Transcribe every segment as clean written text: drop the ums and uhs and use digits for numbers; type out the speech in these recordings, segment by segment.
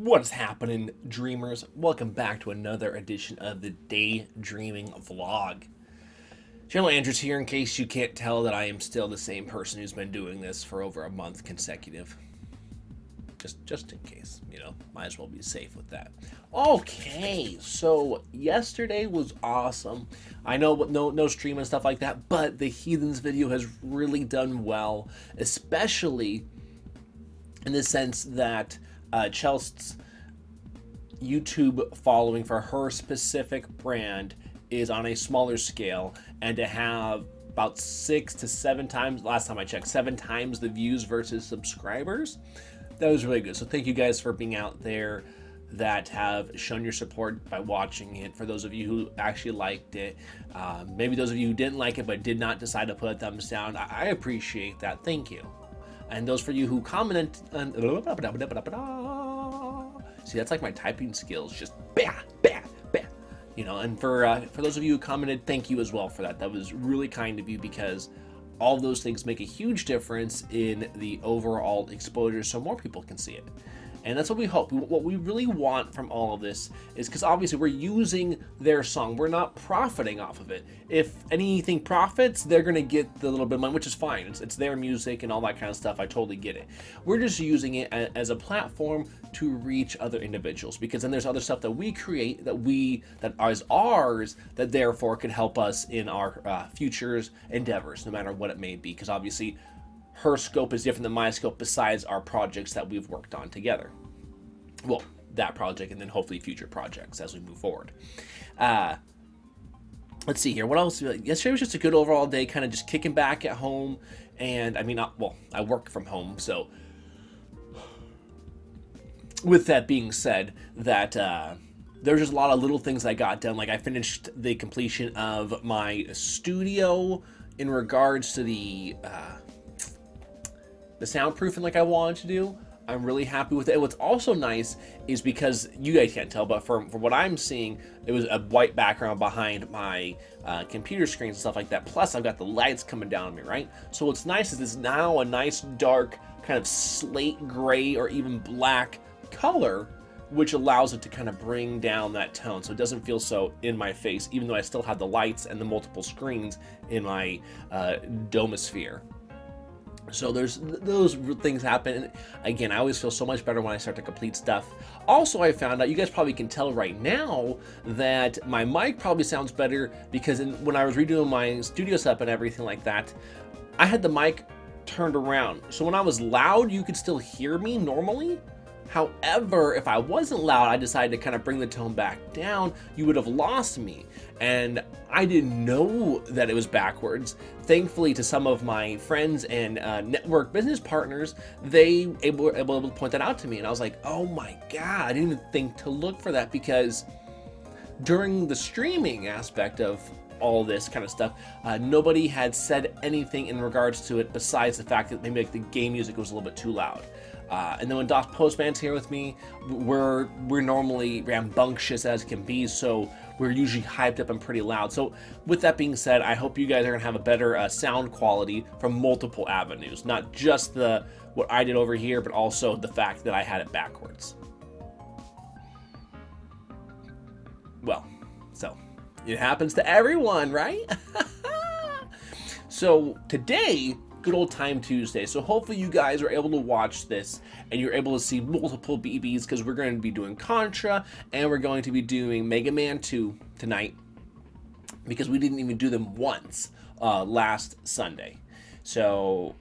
What's happening, dreamers? Welcome back to another edition of the Daydreaming Vlog. Channel Andrews here, in case you can't tell that I am still the same person who's been doing this for over a month consecutive. Just in case, might as well be safe with that. Okay, so yesterday was awesome. I know no stream and stuff like that, but the Heathens video has really done well, especially in the sense that Chelsea's YouTube following for her specific brand is on a smaller scale, and to have about 6 to 7 times, last time I checked, 7 times the views versus subscribers, that was really good. So thank you guys for being out there that have shown your support by watching it. For those of you who actually liked it, maybe those of you who didn't like it but did not decide to put a thumbs down, I appreciate that. Thank you. And those for you who commented on, see, that's like my typing skills, just bah, bah, bah. And for those of you who commented, thank you as well for that. That was really kind of you, because all those things make a huge difference in the overall exposure so more people can see it. And that's what we hope. What we really want from all of this is, because obviously we're using their song. We're not profiting off of it. If anything profits, they're going to get the little bit of money, which is fine. It's their music and all that kind of stuff. I totally get it. We're just using it as a platform to reach other individuals, because then there's other stuff that we create that is ours, that therefore could help us in our futures endeavors, no matter what it may be. Because obviously her scope is different than my scope, besides our projects that we've worked on together. Well, that project, and then hopefully future projects as we move forward. Let's see here. What else? Yesterday was just a good overall day, kind of just kicking back at home. And I work from home, so with that being said, that there's just a lot of little things I got done. Like, I finished the completion of my studio in regards to the soundproofing like I wanted to do. I'm really happy with it. What's also nice is, because you guys can't tell, but from what I'm seeing, it was a white background behind my computer screens and stuff like that. Plus, I've got the lights coming down on me, right? So what's nice is it's now a nice dark kind of slate gray or even black color, which allows it to kind of bring down that tone, so it doesn't feel so in my face, even though I still have the lights and the multiple screens in my domosphere. So there's those things happen. Again, I always feel so much better when I start to complete stuff. Also, I found out, you guys probably can tell right now, that my mic probably sounds better, because when I was redoing my studio setup and everything like that, I had the mic turned around. So when I was loud, you could still hear me normally. However, if I wasn't loud, I decided to kind of bring the tone back down, you would have lost me. And I didn't know that it was backwards. Thankfully, to some of my friends and network business partners, they were able to point that out to me. And I was like, oh my God, I didn't even think to look for that, because during the streaming aspect of all this kind of stuff, nobody had said anything in regards to it, besides the fact that maybe like the game music was a little bit too loud. And then when DOS Postman's here with me, we're normally rambunctious as can be, so we're usually hyped up and pretty loud. So with that being said, I hope you guys are gonna have a better sound quality from multiple avenues, not just what I did over here, but also the fact that I had it backwards. Well, so it happens to everyone, right? So today, good old time Tuesday. So hopefully you guys are able to watch this and you're able to see multiple BBs, because we're going to be doing Contra and we're going to be doing Mega Man 2 tonight, because we didn't even do them once last Sunday. So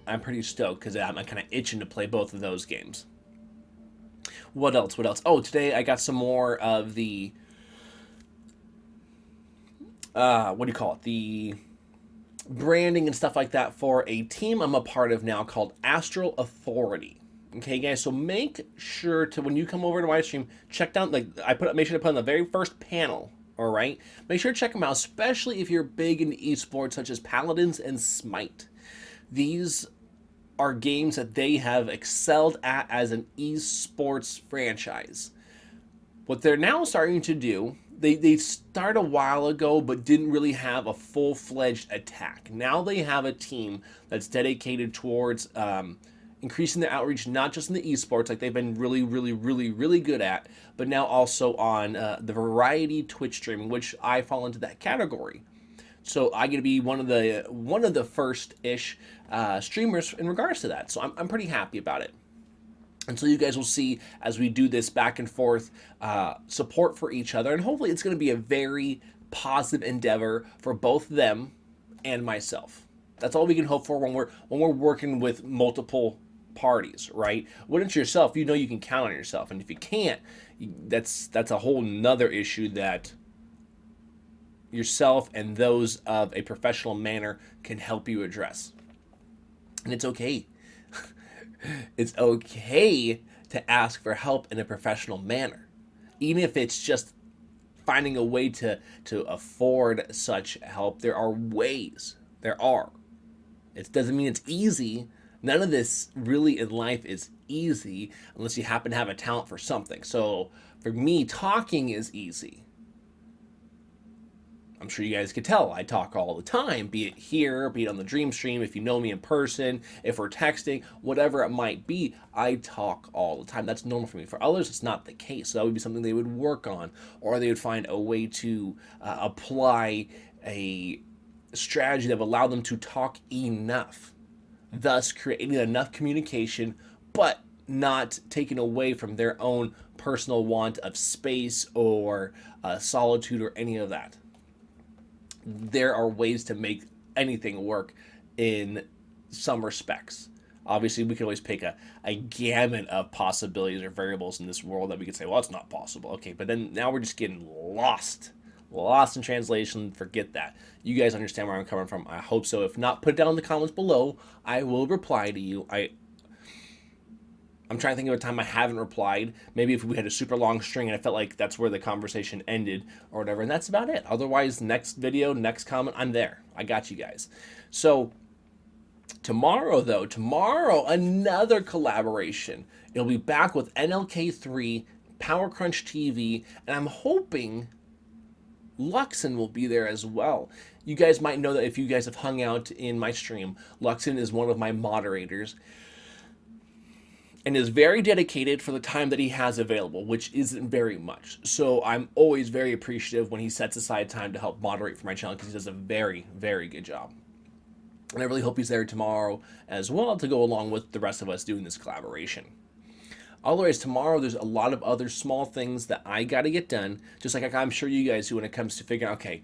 I'm pretty stoked, because I'm kind of itching to play both of those games. What else? Oh, today I got some more of the the branding and stuff like that for a team I'm a part of now called Astral Authority. Okay, guys, so make sure to, when you come over to my stream, check down, make sure to put on the very first panel, all right? Make sure to check them out, especially if you're big into esports, such as Paladins and Smite. These are games that they have excelled at as an esports franchise. What they're now starting to do, they started a while ago, but didn't really have a full-fledged attack. Now they have a team that's dedicated towards increasing their outreach, not just in the esports, like they've been really, really, really, really good at, but now also on the variety Twitch streaming, which I fall into that category. So I get to be one of the first-ish streamers in regards to that. So I'm pretty happy about it. And so you guys will see as we do this back and forth support for each other, and hopefully it's going to be a very positive endeavor for both them and myself. That's all we can hope for when we're working with multiple parties, right? When it's yourself, you know you can count on yourself, and if you can't, that's a whole nother issue that yourself and those of a professional manner can help you address. And it's okay. It's okay to ask for help in a professional manner, even if it's just finding a way to afford such help. There are ways. There are. It doesn't mean it's easy. None of this really in life is easy unless you happen to have a talent for something. So for me, talking is easy. I'm sure you guys could tell I talk all the time, be it here, be it on the dream stream, if you know me in person, if we're texting, whatever it might be, I talk all the time. That's normal for me. For others, it's not the case. So that would be something they would work on, or they would find a way to apply a strategy that would allow them to talk enough, thus creating enough communication, but not taking away from their own personal want of space or solitude or any of that. There are ways to make anything work in some respects. Obviously, we can always pick a gamut of possibilities or variables in this world that we could say, well, it's not possible. Okay, but then now we're just getting lost in translation. Forget that. You guys understand where I'm coming from. I hope so. If not, put it down in the comments below. I will reply to you. I'm trying to think of a time I haven't replied. Maybe if we had a super long string and I felt like that's where the conversation ended or whatever, and that's about it. Otherwise, next video, next comment, I'm there. I got you guys. So tomorrow, another collaboration. It'll be back with NLK3, Power Crunch TV, and I'm hoping Luxon will be there as well. You guys might know that if you guys have hung out in my stream, Luxon is one of my moderators and is very dedicated for the time that he has available, which isn't very much. So I'm always very appreciative when he sets aside time to help moderate for my channel, because he does a very, very good job. And I really hope he's there tomorrow as well to go along with the rest of us doing this collaboration. Otherwise, tomorrow there's a lot of other small things that I got to get done, just like I'm sure you guys do when it comes to figuring out, okay,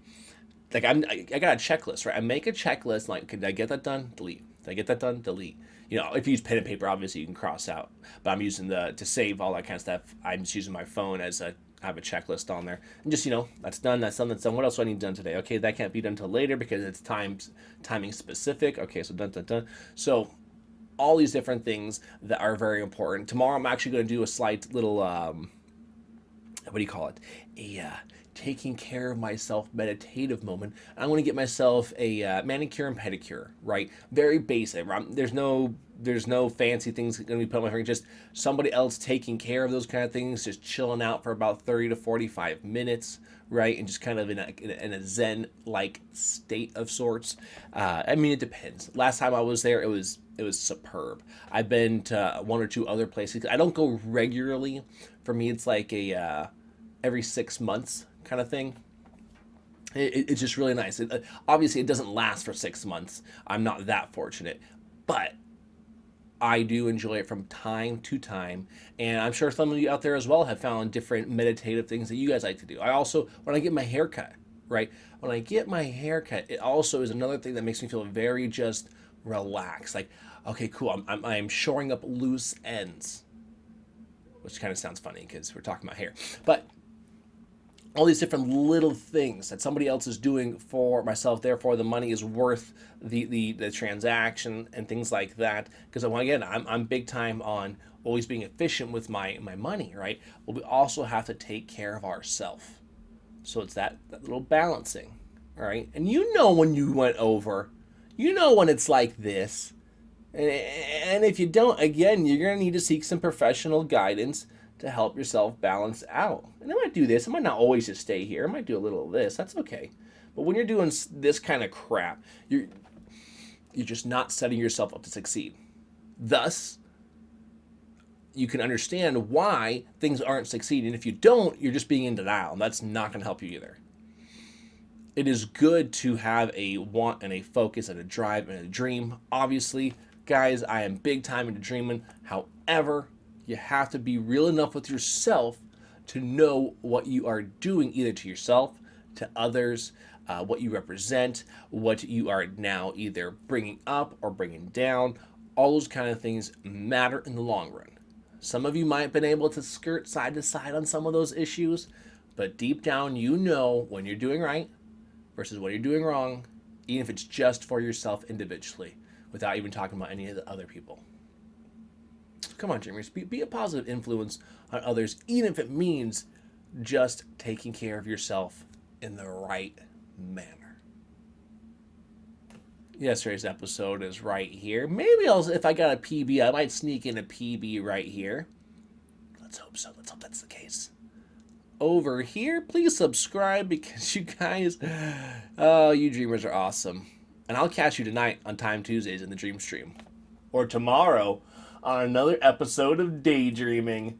like I got a checklist, right? I make a checklist, like, did I get that done? Delete. Did I get that done? Delete. You know, if you use pen and paper, obviously you can cross out, but I'm using to save all that kind of stuff. I'm just using my phone as I have a checklist on there, and just, you know, that's done, that's done, that's done. What else do I need done today? Okay, that can't be done until later because it's timing specific. Okay, so done. So all these different things that are very important. Tomorrow I'm actually going to do a slight little what do you call it? Taking care of myself meditative moment. I'm going to get myself a manicure and pedicure, right? Very basic. There's no fancy things going to be put on my finger. Just somebody else taking care of those kind of things, just chilling out for about 30 to 45 minutes, right? And just kind of in a zen-like state of sorts. I mean, it depends. Last time I was there, it was superb. I've been to one or two other places. I don't go regularly. For me, it's like a every 6 months kind of thing. It's just really nice. Obviously, it doesn't last for 6 months. I'm not that fortunate, but I do enjoy it from time to time, and I'm sure some of you out there as well have found different meditative things that you guys like to do. I also, when I get my hair cut, right? When I get my hair cut, it also is another thing that makes me feel very just relaxed. Like, okay, cool, I'm shoring up loose ends, which kind of sounds funny because we're talking about hair, but all these different little things that somebody else is doing for myself, therefore the money is worth the transaction and things like that. Because again, I'm big time on always being efficient with my money, right? But we also have to take care of ourselves. So it's that little balancing, all right? And you know when you went over, you know when it's like this. And if you don't, again, you're going to need to seek some professional guidance to help yourself balance out. And I might do this. I might not always just stay here. I might do a little of this. That's okay. But when you're doing this kind of crap, you're just not setting yourself up to succeed. Thus, you can understand why things aren't succeeding. If you don't, you're just being in denial, and that's not going to help you either. It is good to have a want and a focus and a drive and a dream. Obviously, guys, I am big time into dreaming. However, you have to be real enough with yourself to know what you are doing, either to yourself, to others, what you represent, what you are now either bringing up or bringing down. All those kind of things matter in the long run. Some of you might have been able to skirt side to side on some of those issues, but deep down, you know when you're doing right versus what you're doing wrong, even if it's just for yourself individually, without even talking about any of the other people. Come on, dreamers, be a positive influence on others, even if it means just taking care of yourself in the right manner. Yesterday's episode is right here. Maybe if I got a PB, I might sneak in a PB right here. Let's hope so. Let's hope that's the case. Over here, please subscribe because you guys, oh, you dreamers are awesome. And I'll catch you tonight on Time Tuesdays in the Dream Stream. Or tomorrow on another episode of Daydreaming.